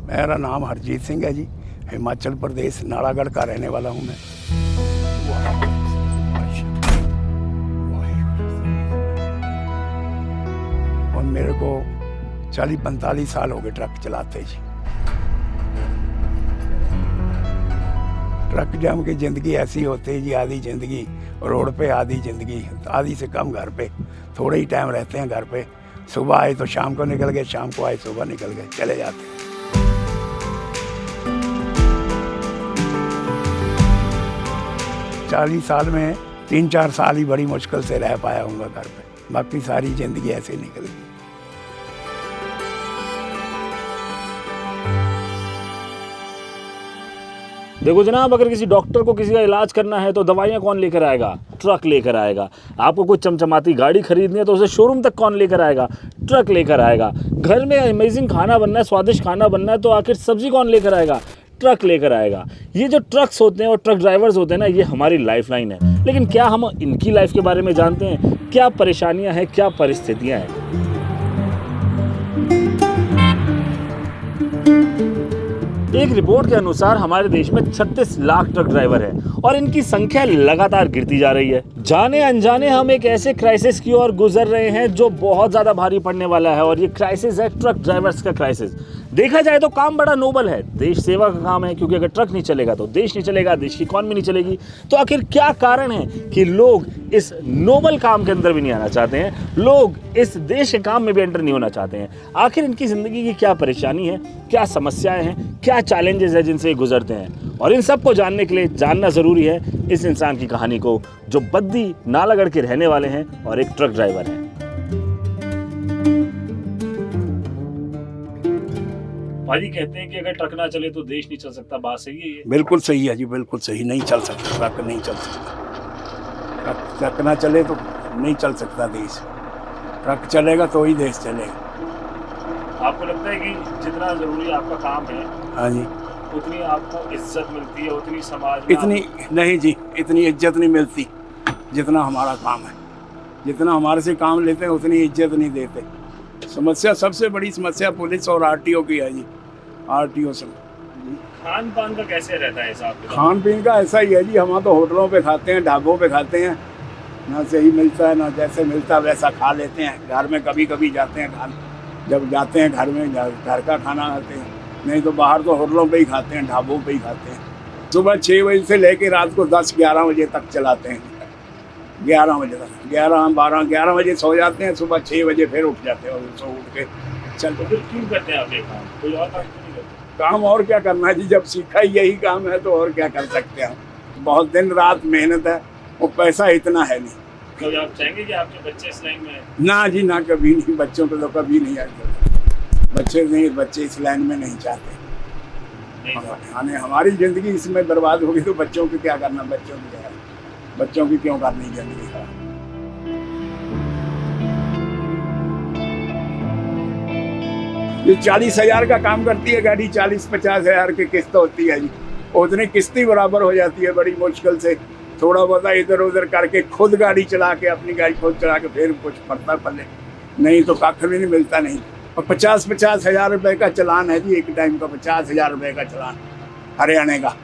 मेरा नाम हरजीत सिंह है जी। हिमाचल प्रदेश नालागढ़ का रहने वाला हूँ मैं। और मेरे को 40-45 साल हो गए ट्रक चलाते जी। ट्रक जाम की ज़िंदगी ऐसी होती है जी, आधी ज़िंदगी रोड पे, आधी ज़िंदगी आधी से कम घर पे। थोड़े ही टाइम रहते हैं घर पे। सुबह आए तो शाम को निकल गए, शाम को आए सुबह निकल गए, चले जाते हैं। 40 साल में 3-4 साल ही बड़ी मुश्किल से रह पाया हूँ घर पे, बाकी सारी ज़िंदगी ऐसे ही निकल गई। देखो जनाब, अगर किसी डॉक्टर को किसी का इलाज करना है तो दवाइयाँ कौन लेकर आएगा? ट्रक लेकर आएगा। आपको कोई चमचमाती गाड़ी खरीदनी है तो उसे शोरूम तक कौन लेकर आएगा? ट्रक लेकर आएगा। घर में अमेजिंग खाना बनना है, स्वादिष्ट खाना बनना है तो आखिर सब्जी कौन लेकर आएगा? ट्रक लेकर आएगा। ये जो ट्रक्स होते हैं और ट्रक ड्राइवर्स होते हैं ना, ये हमारी लाइफ लाइन है। लेकिन क्या हम इनकी लाइफ के बारे में जानते हैं? क्या परेशानियाँ हैं, क्या परिस्थितियाँ हैं? एक रिपोर्ट के अनुसार हमारे देश में 36 लाख ट्रक ड्राइवर हैं और इनकी संख्या लगातार गिरती जा रही है। जाने अनजाने हम एक ऐसे क्राइसिस की ओर गुजर रहे हैं जो बहुत ज़्यादा भारी पड़ने वाला है, और ये क्राइसिस है ट्रक ड्राइवर्स का क्राइसिस। देखा जाए तो काम बड़ा नोबल है, देश सेवा का काम है, क्योंकि अगर ट्रक नहीं चलेगा तो देश नहीं चलेगा, देश की इकॉनमी नहीं चलेगी। तो आखिर क्या कारण है कि लोग इस नोबल काम के अंदर भी नहीं आना चाहते हैं, लोग इस देश के काम में भी एंटर नहीं होना चाहते हैं? आखिर इनकी ज़िंदगी की क्या परेशानी है, क्या समस्याएं हैं, क्या चैलेंजेस हैं जिनसे ये गुजरते हैं? और इन सब को जानने के लिए जानना ज़रूरी है इस इंसान की कहानी को, जो बद्दी नालागढ़ के रहने वाले हैं और एक ट्रक ड्राइवर हैं। भाजी कहते हैं कि अगर ट्रक ना चले तो देश नहीं चल सकता, बात सही है ये? बिल्कुल सही है जी, बिल्कुल सही। नहीं चल सकता ट्रक, नहीं चल सकता। ट्रक ना चले तो नहीं चल सकता देश। ट्रक चलेगा तो ही देश चलेगा। आपको लगता है कि जितना ज़रूरी आपका काम है, हाँ जी, उतनी आपको इज्जत मिलती है, उतनी समाज में इतनी नहीं जी, इतनी इज्जत नहीं मिलती जितना हमारा काम है। जितना हमारे से काम लेते हैं उतनी इज्जत नहीं देते। समस्या, सबसे बड़ी समस्या पुलिस और आरटीओ की है जी। आरटीओ से खान पान का कैसे रहता है हिसाब? खान पीन का ऐसा ही है जी, हम तो होटलों पे खाते हैं, ढाबों पे खाते हैं, ना सही मिलता है ना जैसे मिलता है वैसा खा लेते हैं। घर में कभी कभी जाते हैं खाना, जब जाते हैं घर में घर का खाना खाते हैं, नहीं तो बाहर तो होटलों पे ही खाते हैं, ढाबों पे ही खाते हैं। सुबह 6 बजे से लेके रात को 10-11 बजे तक चलाते हैं। 11 बजे तक, 11 बजे सो जाते हैं, सुबह 6 बजे फिर उठ जाते हैं और सो उठ के चल। तो फिर क्यों करते हैं आप ये काम? कोई और काम क्यों नहीं करते? काम और क्या करना है जी, जब सीखा ही यही काम है तो और क्या कर सकते हैं। बहुत दिन रात मेहनत है, वो पैसा इतना है नहीं। तो आप चाहेंगे कि आपके बच्चे इस लाइन में? ना जी ना, कभी नहीं। बच्चों को तो कभी नहीं आते। बच्चे इस लाइन में नहीं चाहते। हमारी ज़िंदगी इसमें बर्बाद होगी तो बच्चों की क्या करना? बच्चों की क्यों करनी ज़िंदगी खराब? ये 40,000 का काम करती है गाड़ी, 40-50 हज़ार की किस्त होती है जी। उतनी किस्ती बराबर हो जाती है बड़ी मुश्किल से। थोड़ा बहुत इधर उधर करके खुद गाड़ी चला के, अपनी गाड़ी खुद चला के फिर कुछ पड़ता पड़े, नहीं तो कख भी नहीं मिलता। नहीं और 50-50 हज़ार रुपये का चलान है जी, एक टाइम का 50 हज़ार रुपये का चलान हरियाणा का।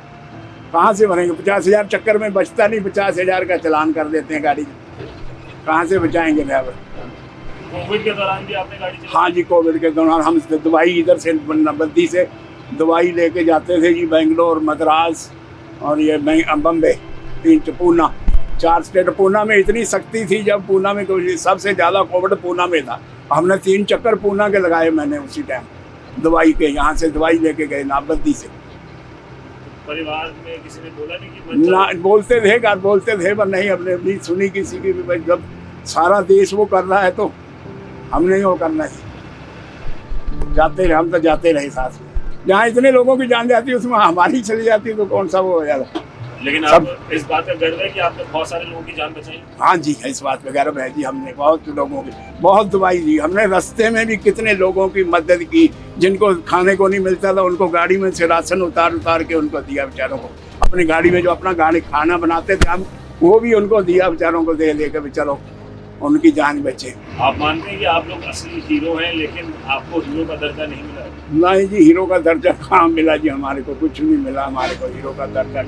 कहाँ से भरेंगे? 50 हज़ार चक्कर में बचता नहीं, 50 हज़ार का चलान कर देते हैं गाड़ी। कहाँ से बचाएंगे ड्राइवर? कोविड के दौरान भी आपने गाड़ी चलाई? हाँ जी, कोविड के दौरान हम दवाई इधर से बद्दी से दवाई लेके जाते थे जी, बेंगलोर, मद्रास और ये बम्बे, 3 पूना, 4 स्टेट। पूना में इतनी सख्ती थी, जब पूना में सबसे ज़्यादा कोविड पूना में था। हमने 3 चक्कर पूना के लगाए मैंने उसी टाइम दवाई के। यहाँ से दवाई लेके गए नाबद्दी से। परिवार में किसी ने बोला नहीं कि ना? बोलते थे पर नहीं, हमने नहीं सुनी किसी की भी। जब सारा देश वो कर रहा है तो हम नहीं वो करना है। जाते रहे, हम तो जाते रहे साथ में। जहाँ इतने लोगों की जान जाती है उसमें हमारी चली जाती है तो कौन सा वो हो जाता। लेकिन आप इस बात का गर्व है कि आपने बहुत सारे लोगों की जान बचाई? हाँ जी, इस बात पे गर्व है जी। हमने बहुत लोगों की बहुत दवाई दी। हमने रास्ते में भी कितने लोगों की मदद की, जिनको खाने को नहीं मिलता था उनको गाड़ी में से राशन उतार के उनको दिया बेचारों को। अपनी गाड़ी में जो अपना गाड़ी खाना बनाते थे हम, वो भी उनको दिया बेचारों को, दे के चलो उनकी जान बचे। आप मानते हैं कि आप लोग असली हीरो हैं, लेकिन आपको हीरो का दर्जा नहीं मिला? नहीं जी, हीरो का दर्जा कहाँ मिला जी, हमारे को कुछ नहीं मिला, हमारे को हीरो का दर्जा